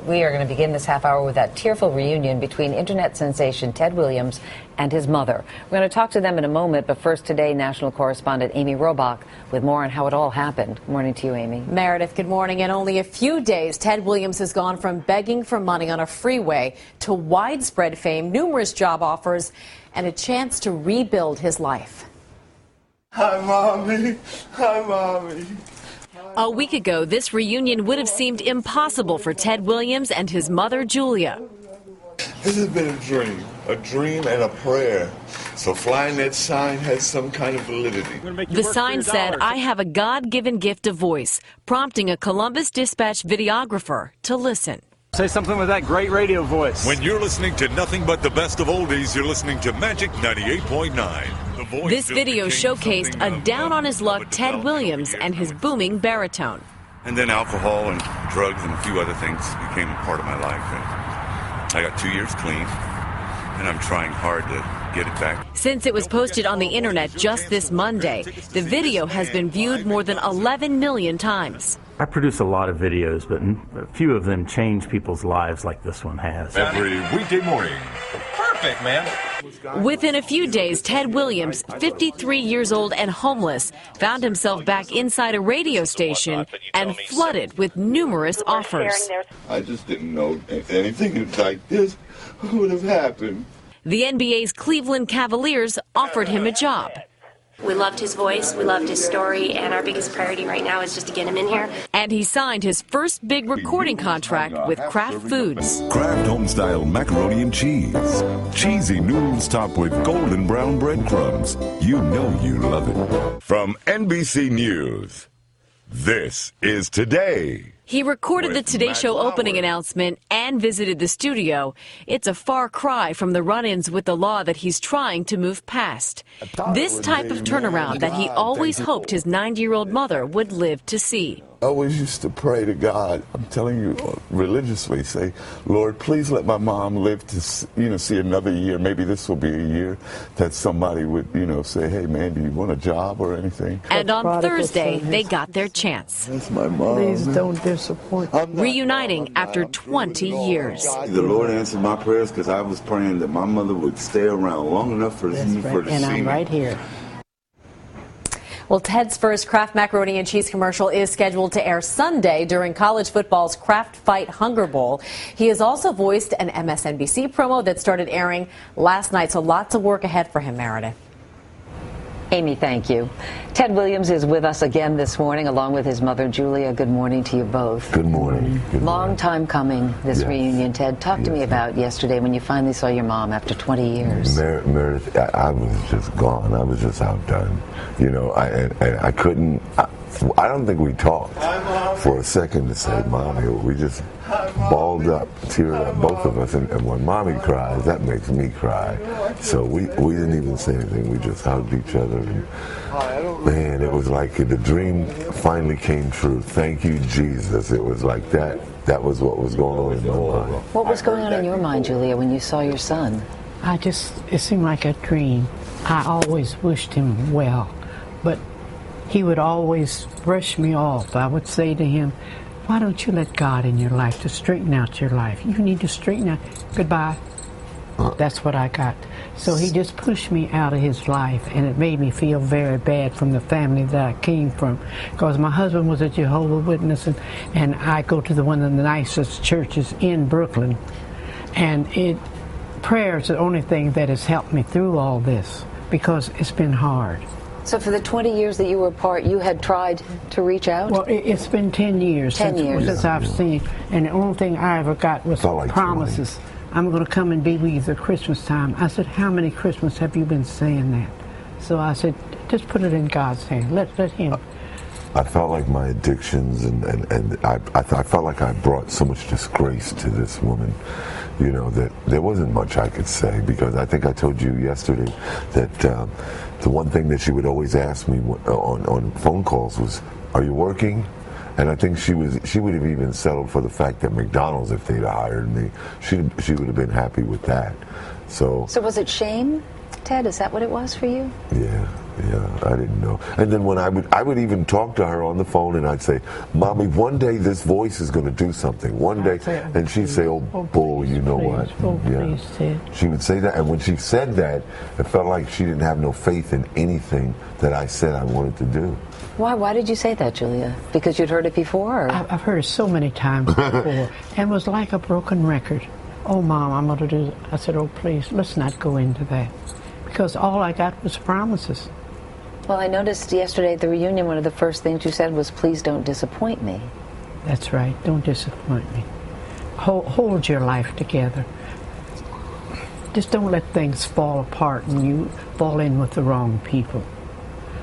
We are going to begin this half hour with that tearful reunion between internet sensation Ted Williams and his mother. We're going to talk to them in a moment, but first today, national correspondent Amy Robach with more on how it all happened. Good morning to you, Amy. Meredith, good morning. In only a few days, Ted Williams has gone from begging for money on a freeway to widespread fame, numerous job offers, and a chance to rebuild his life. Hi, Mommy. Hi, Mommy. A week ago, this reunion would have seemed impossible for Ted Williams and his mother, Julia. This has been a dream and a prayer. So flying that sign has some kind of validity. The sign said, "I have a God-given gift of voice," prompting a Columbus Dispatch videographer to listen. Say something with that great radio voice. When you're listening to nothing but the best of oldies, you're listening to Magic 98.9. This video showcased a down-on-his-luck Ted Williams and his booming baritone. And then alcohol and drugs and a few other things became a part of my life. And I got 2 years clean, and I'm trying hard to get it back. Since it was posted on the internet just this Monday, the video has been viewed more than 11 million times. I produce a lot of videos, but a few of them change people's lives like this one has. Every weekday morning. Perfect, man. Within a few days, Ted Williams, 53 years old and homeless, found himself back inside a radio station and flooded with numerous offers. I just didn't know if anything like this would have happened. The NBA's Cleveland Cavaliers offered him a job. We loved his voice, we loved his story, and our biggest priority right now is just to get him in here. And he signed his first big recording contract with Kraft Foods. Kraft Homestyle Macaroni and Cheese. Cheesy noodles topped with golden brown breadcrumbs. You know you love it. From NBC News, this is Today. He recorded the Today Show opening announcement and visited the studio. It's a far cry from the run-ins with the law that he's trying to move past. This type of turnaround that he always hoped his 90-year-old mother would live to see. I always used to pray to God, I'm telling you religiously, say, Lord, please let my mom live to, see another year. Maybe this will be a year that somebody would, say, hey, man, do you want a job or anything? And on Thursday, they got their chance. That's my mom. Please don't disappoint. Reuniting after 20 years. The Lord answered my prayers because I was praying that my mother would stay around long enough for me to see me. And I'm right here. Well, Ted's first Kraft macaroni and cheese commercial is scheduled to air Sunday during college football's Kraft Fight Hunger Bowl. He has also voiced an MSNBC promo that started airing last night, so lots of work ahead for him, Meredith. Amy, thank you. Ted Williams is with us again this morning, along with his mother, Julia. Good morning to you both. Good morning. Long time coming, this reunion. Ted, talk to me about yesterday when you finally saw your mom after 20 years. Meredith, I was just gone. I was just outdone. I couldn't. I don't think we talked for a second to say, Mommy. We just balled up, teared up, both of us. And when Mommy cries, that makes me cry. So we didn't even say anything. We just hugged each other. And, man, it was like the dream finally came true. Thank you, Jesus. It was like that. That was what was going on in my mind. What was going on in your mind, Julia, when you saw your son? It seemed like a dream. I always wished him well, but he would always brush me off. I would say to him, why don't you let God in your life to straighten out your life? You need to straighten out. Goodbye. That's what I got. So he just pushed me out of his life, and it made me feel very bad from the family that I came from. Because my husband was a Jehovah's Witness, and I go to one of the nicest churches in Brooklyn. And prayer is the only thing that has helped me through all this, because it's been hard. So for the 20 years that you were apart, you had tried to reach out? Well, it's been 10 years since I've seen, and the only thing I ever got was promises. 20. I'm going to come and be with you at Christmas time. I said, how many Christmas have you been saying that? So I said, just put it in God's hand. Let him. I felt like my addictions and I felt like I brought so much disgrace to this woman, that there wasn't much I could say, because I think I told you yesterday that the one thing that she would always ask me on phone calls was, are you working? And I think she would have even settled for the fact that McDonald's, if they'd hired me, she would have been happy with that. So was it shame? Ted, is that what it was for you? Yeah, I didn't know. And then when I would even talk to her on the phone, and I'd say, "Mommy, one day this voice is going to do something. One day," and she'd say, "Oh, bull, you know what?" Please, Ted. She would say that, and when she said that, it felt like she didn't have no faith in anything that I said I wanted to do. Why did you say that, Julia? Because you'd heard it before? Or? I've heard it so many times before, and it was like a broken record. Oh, Mom, I'm going to do it. I said, oh, please, let's not go into that. Because all I got was promises. Well, I noticed yesterday at the reunion, one of the first things you said was, please don't disappoint me. That's right. Don't disappoint me. Hold your life together. Just don't let things fall apart and you fall in with the wrong people.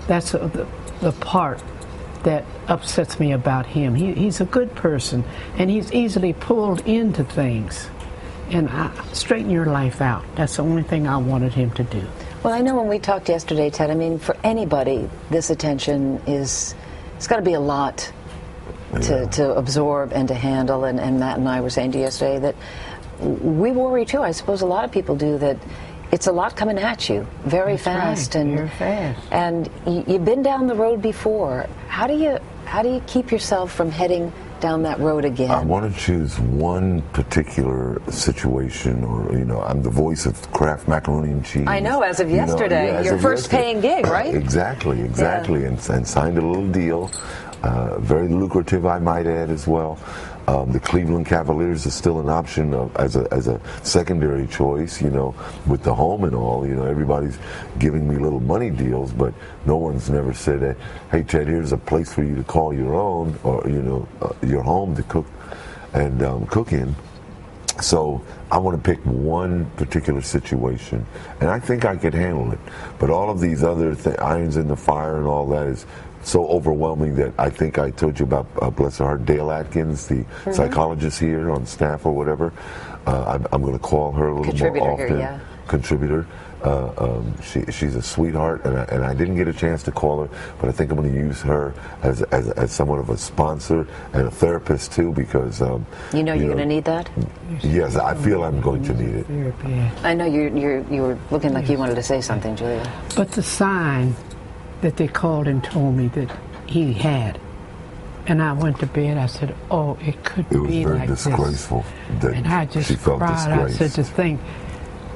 That's the part that upsets me about him. He's a good person, and he's easily pulled into things. And straighten your life out. That's the only thing I wanted him to do. Well, I know when we talked yesterday, Ted, I mean, for anybody, this attention it's got to be a lot to absorb and to handle. And Matt and I were saying to you yesterday that we worry too. I suppose a lot of people do, that it's a lot coming at you very fast. Right, very fast. And you've been down the road before. How do you keep yourself from heading down that road again? I want to choose one particular situation, or I'm the voice of Kraft macaroni and cheese. I know, as of yesterday, your first paying gig, right? Exactly, yeah. and signed a little deal, very lucrative, I might add, as well. The Cleveland Cavaliers is still an option as a secondary choice, with the home and all. Everybody's giving me little money deals, but no one's never said that, hey, Ted, here's a place for you to call your own, or your home to cook and cook in. So I want to pick one particular situation, and I think I could handle it. But all of these other irons in the fire and all that is so overwhelming that I think I told you about, bless her heart, Dale Atkins, the psychologist here on staff or whatever. I'm going to call her a little more often. Here, yeah. Contributor. She's a sweetheart, and I didn't get a chance to call her, but I think I'm going to use her as somewhat of a sponsor and a therapist too, because you're going to need that. Yes, I feel I'm going to need it. I know you were looking like you wanted to say something, Julia. But the sign that they called and told me that he had, and I went to bed. I said, "Oh, it could be like this." It was very disgraceful. And I just she felt cried. disgraced. I said, "To think."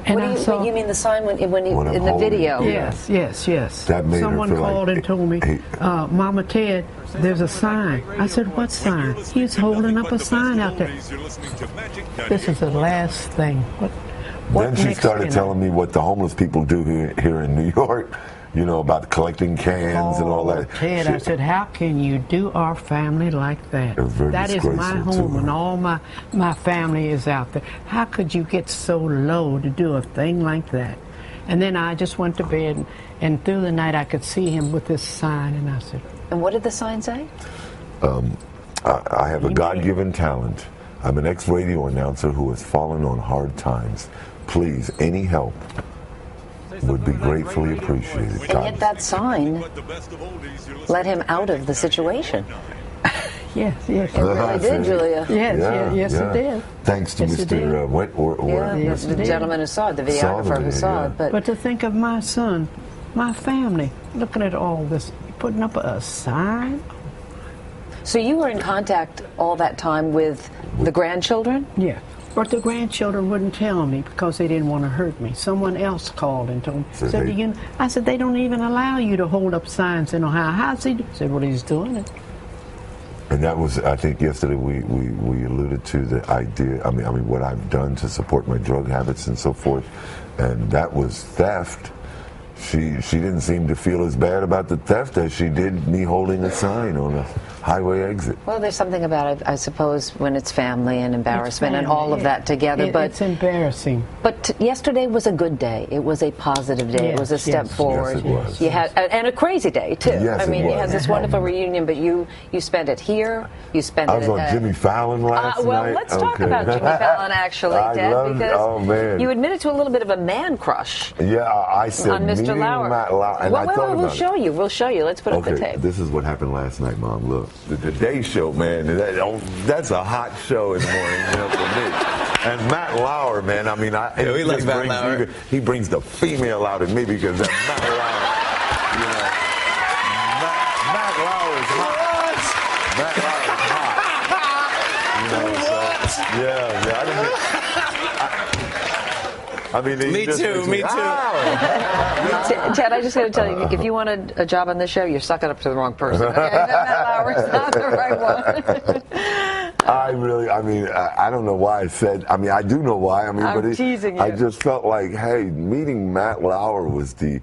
And you mean the sign when in the video? Yes. That made Someone her feel called and told me, Mama Ted, there's a sign. I said, what sign? He's holding up a sign out there. This is the last thing. Then she started telling me what the homeless people do here in New York. About collecting cans and all that. Ted, I said, how can you do our family like that? That is my home, and all my family is out there. How could you get so low to do a thing like that? And then I just went to bed, and through the night I could see him with this sign, and I said... And what did the sign say? I have a God-given talent. I'm an ex-radio announcer who has fallen on hard times. Please, any help would be gratefully appreciated. And yet that sign let him out of the situation. Yes. It really did, Julia. Yes, it did. Thanks to Mr. Mr. The gentleman who saw it, the videographer who saw it. But to think of my son, my family, looking at all this, putting up a sign. So you were in contact all that time with the grandchildren? Yeah. But the grandchildren wouldn't tell me because they didn't want to hurt me. Someone else called and told me. I said, they don't even allow you to hold up signs in Ohio. How's he doing? I said, well, he's doing it. And that was, I think, yesterday we alluded to the idea, I mean, what I've done to support my drug habits and so forth. And that was theft. She didn't seem to feel as bad about the theft as she did me holding a sign on a highway exit. Well, there's something about it, I suppose, when it's family and embarrassment and all of that together. But it's embarrassing. But yesterday was a good day. It was a positive day. It was a step forward. Yes, it was. You had and a crazy day too. Yes, you had this wonderful reunion, but you spent it here. You spent I was on Jimmy Fallon last night. Well, let's talk about Jimmy Fallon actually, Dad, because you admitted to a little bit of a man crush. Yeah, I said on Mr. Lauer. We'll show you. We'll show you. Let's put up the tape. This is what happened last night, Mom. Look, the Day Show, man. That's a hot show in the morning, for me. And Matt Lauer, man. I mean, we love Matt Lauer. He brings the female out in me because that Matt Lauer, you know, Matt Lauer is hot. Matt Lauer is hot. You know, so, yeah. I mean, me too. Ted, I just got to tell you, if you want a job on this show, you're sucking up to the wrong person. Okay? Matt Lauer's not the right one. I don't know why I said. I mean, I do know why. I mean, I'm teasing you. I just felt like, hey, meeting Matt Lauer was the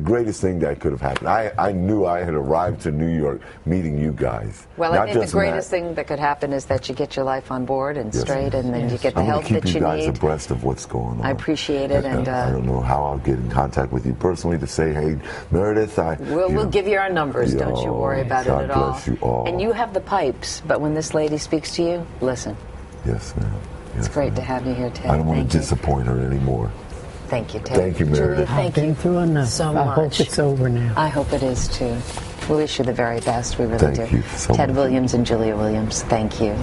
greatest thing that could have happened. I knew I had arrived to New York meeting you guys. Well, I think the greatest thing that could happen is that you get your life on board and straight, and then you get the help that you need. I'm going to keep you guys abreast of what's going on. I appreciate it, and I don't know how I'll get in contact with you personally to say, hey, Meredith, we'll give you our numbers. Don't you worry about it at all. God bless you all. And you have the pipes, but when this lady speaks to you, listen. Yes, ma'am. It's great to have you here, Ted. I don't want to disappoint her anymore. Thank you, Ted. Thank you, Meredith. Julia, thank you through enough. so much. I hope it's over now. I hope it is too. We wish you the very best. We really do. Thank you so Ted much. Williams and Julia Williams, thank you.